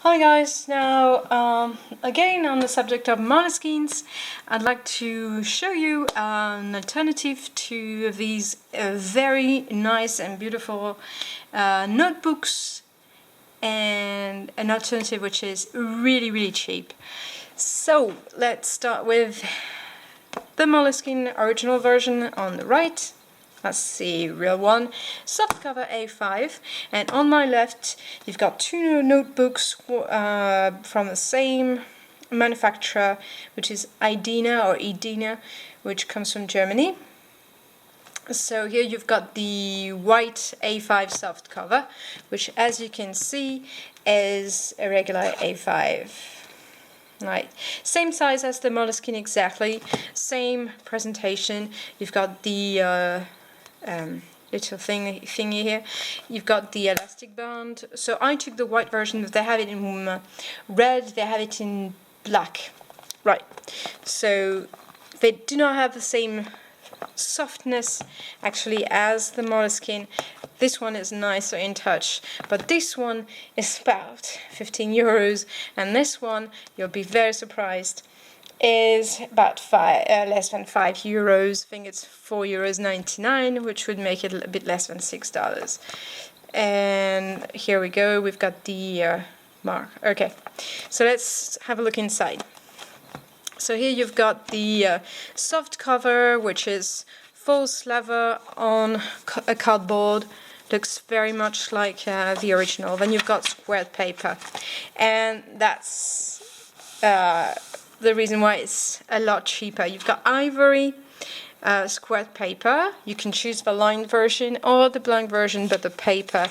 Hi guys, now again on the subject of Moleskines, I'd like to show you an alternative to these very nice and beautiful notebooks, and an alternative which is really cheap. So let's start with the Moleskine original version on the right. That's the real one, softcover A5, and on my left you've got two notebooks from the same manufacturer, which is Idena, which comes from Germany. So here you've got the white A5 softcover, which as you can see is a regular A5. Right, same size as the Moleskine exactly, same presentation. You've got the little thingy here. You've got the elastic band. So I took the white version, but they have it in red, they have it in black. Right, so they do not have the same softness actually as the Moleskine. This one is nicer in touch, but this one is about 15 euros, and this one, you'll be very surprised, is about less than 5 euros. I think it's 4.99 euros, which would make it a bit less than $6. And here we go, we've got the mark. Okay, so let's have a look inside. So here you've got the soft cover, which is false leather on a cardboard. Looks very much like the original. Then you've got squared paper, and that's the reason why it's a lot cheaper. You've got ivory squared paper. You can choose the lined version or the blank version, but the paper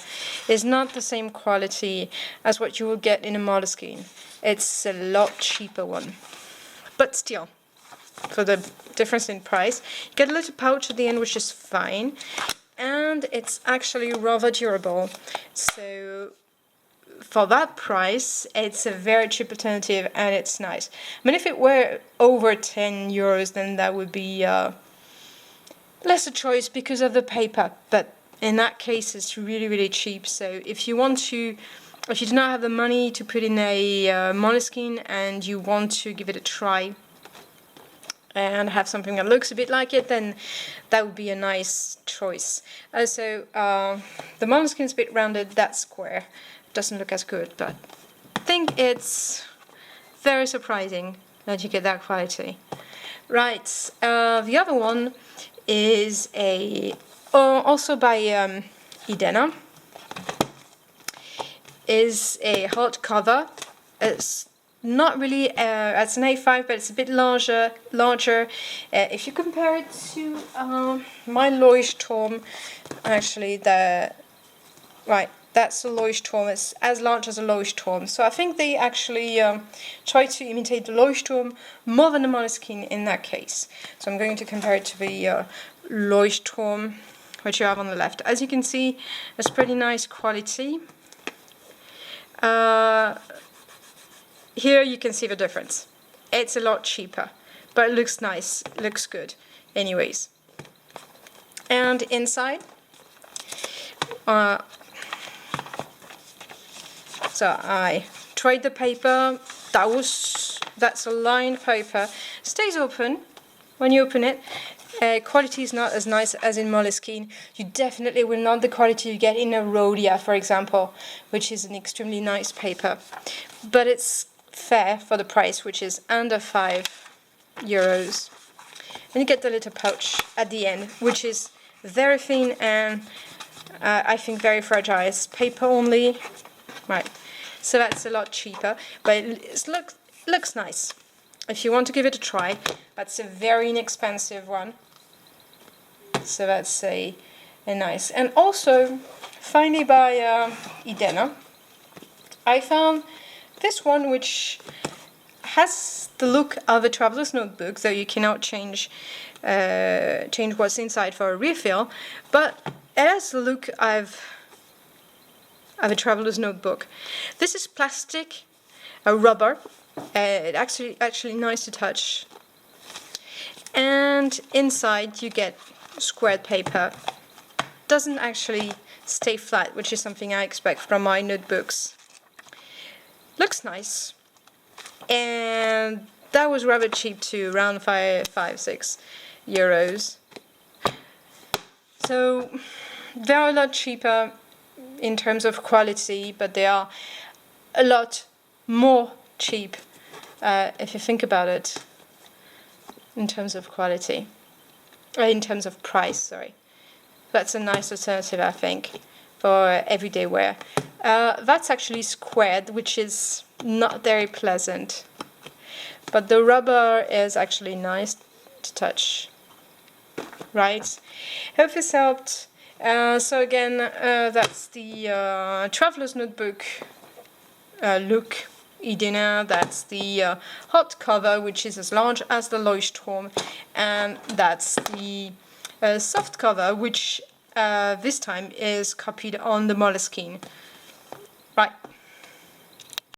is not the same quality as what you will get in a Moleskine. It's a lot cheaper one. But still, for the difference in price, you get a little pouch at the end, which is fine, and it's actually rather durable. So for that price, it's a very cheap alternative, and it's nice. I mean, if it were over 10 euros, then that would be less a choice because of the paper. But in that case, it's really cheap. So if you do not have the money to put in a Moleskine and you want to give it a try and have something that looks a bit like it, then that would be a nice choice. Also, the Moleskine is a bit rounded, that's square. Doesn't look as good, but I think it's very surprising that you get that quality. Right, the other one is also by Idena. Is a hardcover. It's not really, it's an A5, but it's a bit larger. If you compare it to my Leuchtturm, actually, that's a Leuchtturm. It's as large as a Leuchtturm. So I think they actually try to imitate the Leuchtturm more than the Moleskine in that case. So I'm going to compare it to the Leuchtturm, which you have on the left. As you can see, it's pretty nice quality. Here you can see the difference. It's a lot cheaper, but it looks nice, looks good anyways. And inside, so I tried the paper. That's a lined paper. Stays open when you open it. Quality is not as nice as in Moleskine. You definitely will not the quality you get in a Rhodia, for example, which is an extremely nice paper. But it's fair for the price, which is under 5 euros. And you get the little pouch at the end, which is very thin and I think very fragile. It's paper only. Right. So that's a lot cheaper, but it looks nice. If you want to give it a try, that's a very inexpensive one. So that's a nice. And also, finally by Idena, I found this one which has the look of a traveler's notebook, though you cannot change what's inside for a refill, but it has the look of a traveler's notebook. This is plastic, a rubber. It's actually nice to touch. And inside you get squared paper. Doesn't actually stay flat, which is something I expect from my notebooks. looks nice, and that was rather cheap too, around 6 euros. So they are a lot cheaper in terms of quality, but they are a lot more cheap if you think about it in terms of quality, in terms of price, sorry. That's a nice alternative, I think, for everyday wear. That's actually squared, which is not very pleasant, but the rubber is actually nice to touch. Right? Hope this helped. So again, that's the Traveler's Notebook look, Idena. That's the hot cover, which is as large as the Leuchtturm, and that's the soft cover, which this time is copied on the Moleskine. Right.